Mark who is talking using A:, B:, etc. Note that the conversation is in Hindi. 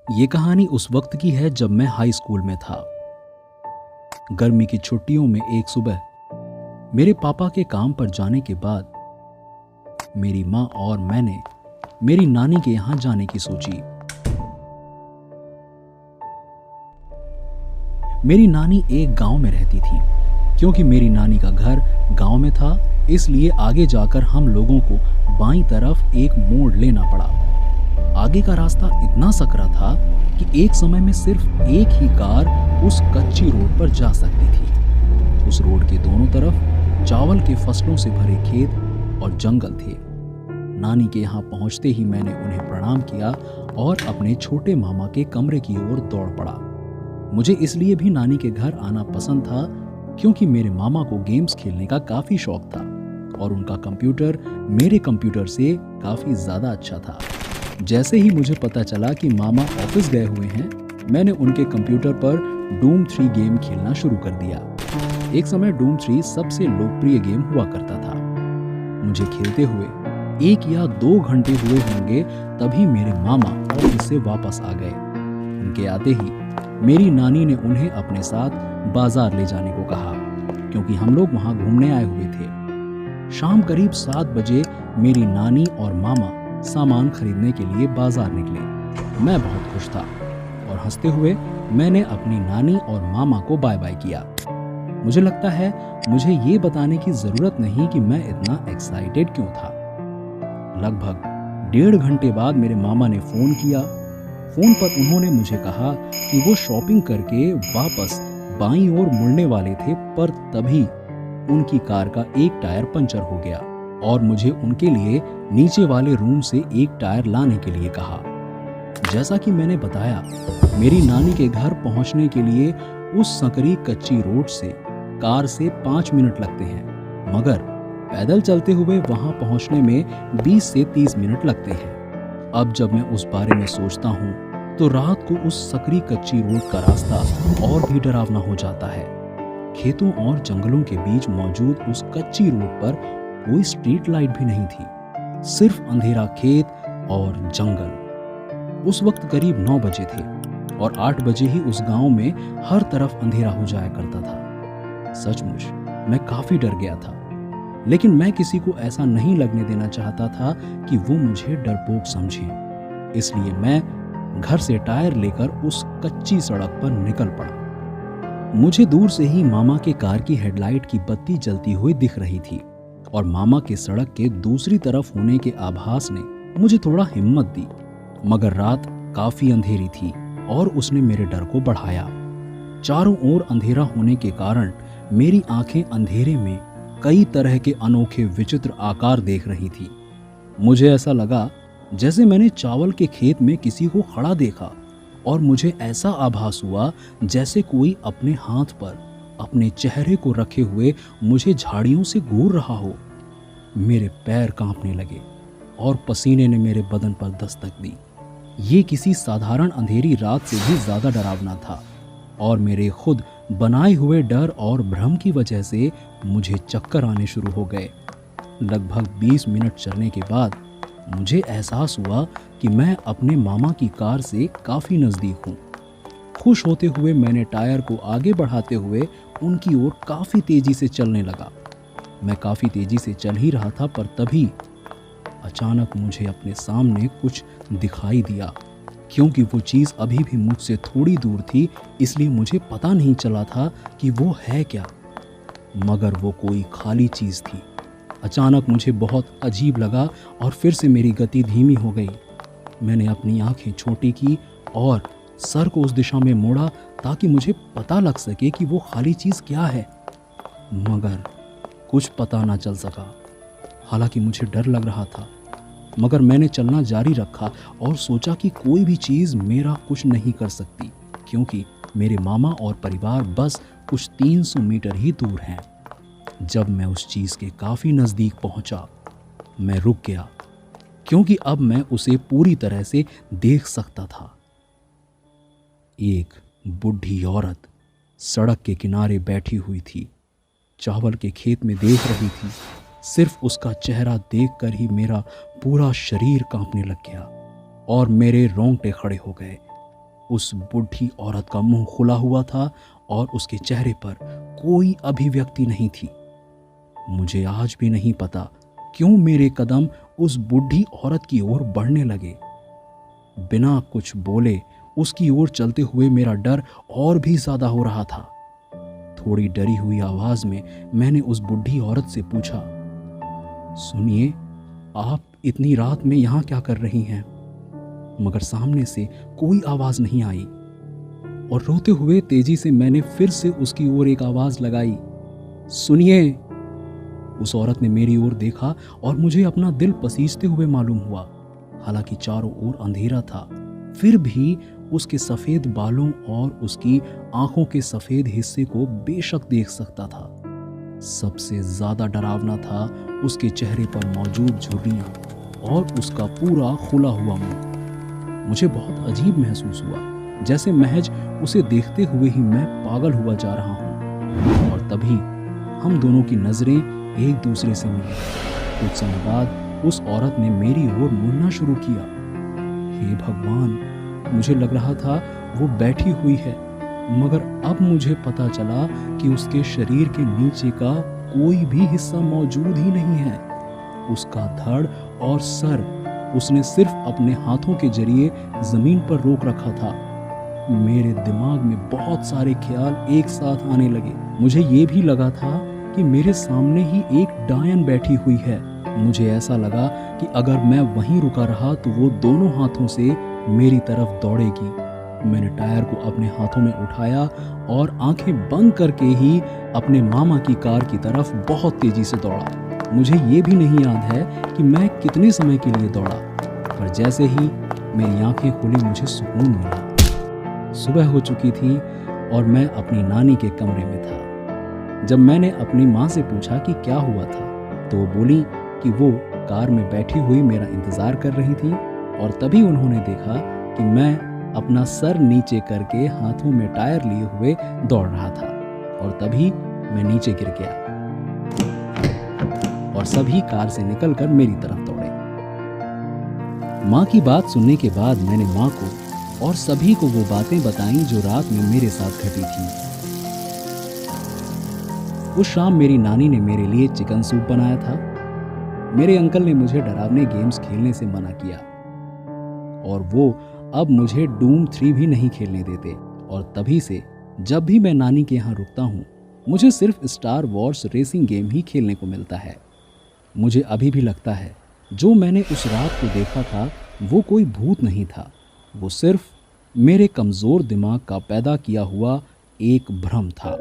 A: ये कहानी उस वक्त की है जब मैं हाई स्कूल में था। गर्मी की छुट्टियों में एक सुबह मेरे पापा के काम पर जाने के बाद मेरी माँ और मैंने मेरी नानी के यहाँ जाने की सोची। मेरी नानी एक गांव में रहती थी। क्योंकि मेरी नानी का घर गांव में था, इसलिए आगे जाकर हम लोगों को बाईं तरफ एक मोड़ लेना पड़ा। आगे का रास्ता इतना सकरा था कि एक समय में सिर्फ एक ही कार उस कच्ची रोड पर जा सकती थी। उस रोड के दोनों तरफ चावल के फसलों से भरे खेत और जंगल थे। नानी के यहाँ पहुंचते ही मैंने उन्हें प्रणाम किया और अपने छोटे मामा के कमरे की ओर दौड़ पड़ा। मुझे इसलिए भी नानी के घर आना पसंद था क्योंकि मेरे मामा को गेम्स खेलने का काफी शौक था और उनका कंप्यूटर मेरे कंप्यूटर से काफी ज्यादा अच्छा था। जैसे ही मुझे पता चला कि मामा ऑफिस गए हुए हैं, मैंने उनके कंप्यूटर पर डूम 3 गेम खेलना शुरू कर दिया। एक समय डूम 3 सबसे लोकप्रिय गेम हुआ करता था। मुझे खेलते हुए 1 या 2 घंटे हुए होंगे, तभी मेरे मामा ऑफिस से वापस आ गए। उनके आते ही मेरी नानी ने उन्हें अपने साथ बाजार ले जाने को कहा, क्योंकि हम लोग वहां घूमने आए हुए थे। शाम करीब 7 बजे मेरी नानी और मामा सामान खरीदने के लिए बाजार निकले। मैं बहुत खुश था और हंसते हुए मैंने अपनी नानी और मामा को बाय बाय किया। मुझे लगता है मुझे ये बताने की जरूरत नहीं कि मैं इतना एक्साइटेड क्यों था। लगभग 1.5 घंटे बाद मेरे मामा ने फोन किया। फोन पर उन्होंने मुझे कहा कि वो शॉपिंग करके वापस बाईं ओर मुड़ने वाले थे, पर तभी उनकी कार का एक टायर पंचर हो गया और मुझे उनके लिए नीचे वाले रूम से एक टायर लाने के लिए कहा। जैसा कि मैंने बताया, मेरी नानी के घर पहुंचने के लिए उस संकरी कच्ची रोड से कार से 5 मिनट लगते हैं, मगर पैदल चलते हुए वहां पहुंचने में 20 से 30 मिनट लगते हैं। अब जब मैं उस बारे में सोचता हूं तो रात को उस सकरी कच्ची रोड का रास्ता और भी डरावना हो जाता है। खेतों और जंगलों के बीच मौजूद उस कच्ची रोड पर कोई स्ट्रीट लाइट भी नहीं थी, सिर्फ अंधेरा खेत और जंगल। उस वक्त करीब 9 बजे थे और 8 बजे ही उस गांव में हर तरफ अंधेरा हो जाया करता था। सचमुच मैं काफी डर गया था, लेकिन मैं किसी को ऐसा नहीं लगने देना चाहता था कि वो मुझे डरपोक समझे। इसलिए मैं घर से टायर लेकर उस कच्ची सड़क पर निकल पड़ा। मुझे दूर से ही मामा के कार की हेडलाइट की बत्ती जलती हुई दिख रही थी और मामा के सड़क के दूसरी तरफ होने के आभास ने मुझे थोड़ा हिम्मत दी, मगर रात काफी अंधेरी थी और उसने मेरे डर को बढ़ाया। चारों ओर अंधेरा होने के कारण मेरी आंखें अंधेरे में कई तरह के अनोखे विचित्र आकार देख रही थी। मुझे ऐसा लगा जैसे मैंने चावल के खेत में किसी को खड़ा देखा और मुझे ऐसा आभास हुआ जैसे कोई अपने हाथ पर अपने चेहरे को रखे हुए मुझे झाड़ियों से घूर रहा हो। मेरे पैर कांपने लगे और पसीने ने मेरे बदन पर दस्तक दी। ये किसी साधारण अंधेरी रात से भी ज्यादा डरावना था और मेरे खुद बनाए हुए डर और भ्रम की वजह से मुझे चक्कर आने शुरू हो गए। लगभग 20 मिनट चलने के बाद मुझे एहसास हुआ कि मैं अपने मामा की कार से काफी नजदीक हूँ। खुश होते हुए मैंने टायर को आगे बढ़ाते हुए उनकी ओर काफी तेजी से चलने लगा। मैं काफी तेजी से चल ही रहा था, पर तभी अचानक मुझे अपने सामने कुछ दिखाई दिया। क्योंकि वो चीज़ अभी भी मुझसे थोड़ी दूर थी, इसलिए मुझे पता नहीं चला था कि वो है क्या, मगर वो कोई खाली चीज़ थी। अचानक मुझे बहुत अजीब लगा और फिर से मेरी गति धीमी हो गई। मैंने अपनी आंखें छोटी की और सर को उस दिशा में मोड़ा ताकि मुझे पता लग सके कि वो खाली चीज़ क्या है, मगर कुछ पता ना चल सका। हालांकि मुझे डर लग रहा था, मगर मैंने चलना जारी रखा और सोचा कि कोई भी चीज़ मेरा कुछ नहीं कर सकती, क्योंकि मेरे मामा और परिवार बस कुछ 300 मीटर ही दूर हैं। जब मैं उस चीज़ के काफ़ी नज़दीक पहुंचा, मैं रुक गया, क्योंकि अब मैं उसे पूरी तरह से देख सकता था। एक बूढ़ी औरत सड़क के किनारे बैठी हुई थी, चावल के खेत में देख रही थी। सिर्फ उसका चेहरा देखकर ही मेरा पूरा शरीर कांपने लग गया और मेरे रोंगटे खड़े हो गए। उस बूढ़ी औरत का मुंह खुला हुआ था और उसके चेहरे पर कोई अभिव्यक्ति नहीं थी। मुझे आज भी नहीं पता क्यों मेरे कदम उस बूढ़ी औरत की ओर बढ़ने लगे। बिना कुछ बोले उसकी ओर चलते हुए मेरा डर और भी ज्यादा हो रहा था। थोड़ी डरी हुई आवाज में मैंने उस बूढ़ी औरत से पूछा, सुनिए, आप इतनी रात में यहां क्या कर रही हैं? मगर सामने से कोई आवाज नहीं आई और रोते हुए तेजी से मैंने फिर से उसकी ओर एक आवाज लगाई, सुनिए। उस औरत ने मेरी ओर देखा और मुझे अपना दिल पसीजते हुए मालूम हुआ। हालांकि चारों ओर अंधेरा था, फिर भी उसके सफेद बालों और उसकी आंखों के सफेद हिस्से को बेशक देख सकता था। सबसे ज्यादा डरावना था उसके चेहरे पर मौजूद झुर्रियां और उसका पूरा खुला हुआ मुंह। मुझे बहुत अजीब महसूस हुआ, जैसे महज उसे देखते हुए ही मैं पागल हुआ जा रहा हूं। और तभी हम दोनों की नजरें एक दूसरे से मिली। कुछ समय बाद उस औरत ने मेरी ओर मुड़ना शुरू किया। हे भगवान, मुझे लग रहा था वो बैठी हुई है, मगर अब मुझे पता चला कि उसके शरीर के नीचे का कोई भी हिस्सा मौजूद ही नहीं है। उसका धड़ और सर उसने सिर्फ अपने हाथों के जरिए जमीन पर रोक रखा था। मेरे दिमाग में बहुत सारे ख्याल एक साथ आने लगे। मुझे ये भी लगा था कि मेरे सामने ही एक डायन बैठी हुई है। मुझे ऐसा लगा कि अगर मैं वहीं रुका रहा तो वो दोनों हाथों से मेरी तरफ दौड़ेगी। मैंने टायर को अपने हाथों में उठाया और आंखें बंद करके ही अपने मामा की कार की तरफ बहुत तेजी से दौड़ा। मुझे ये भी नहीं याद है कि मैं कितने समय के लिए दौड़ा, पर जैसे ही मेरी आंखें खुली मुझे सुकून मिला। सुबह हो चुकी थी और मैं अपनी नानी के कमरे में था। जब मैंने अपनी माँ से पूछा कि क्या हुआ था, तो वो बोली कि वो कार में बैठी हुई मेरा इंतजार कर रही थी और तभी उन्होंने देखा कि मैं अपना सर नीचे करके हाथों में टायर लिए हुए दौड़ रहा था और तभी मैं नीचे गिर गया और सभी कार से निकलकर मेरी तरफ दौड़े। माँ की बात सुनने के बाद मैंने माँ को और सभी को वो बातें बताईं जो रात में मेरे साथ घटी थी। उस शाम मेरी नानी ने मेरे लिए चिकन सूप बनाया था। मेरे अंकल ने मुझे डरावने गेम्स खेलने से मना किया और वो अब मुझे डूम 3 भी नहीं खेलने देते। और तभी से जब भी मैं नानी के यहाँ रुकता हूँ, मुझे सिर्फ स्टार वॉर्स रेसिंग गेम ही खेलने को मिलता है। मुझे अभी भी लगता है जो मैंने उस रात को देखा था वो कोई भूत नहीं था, वो सिर्फ मेरे कमज़ोर दिमाग का पैदा किया हुआ एक भ्रम था।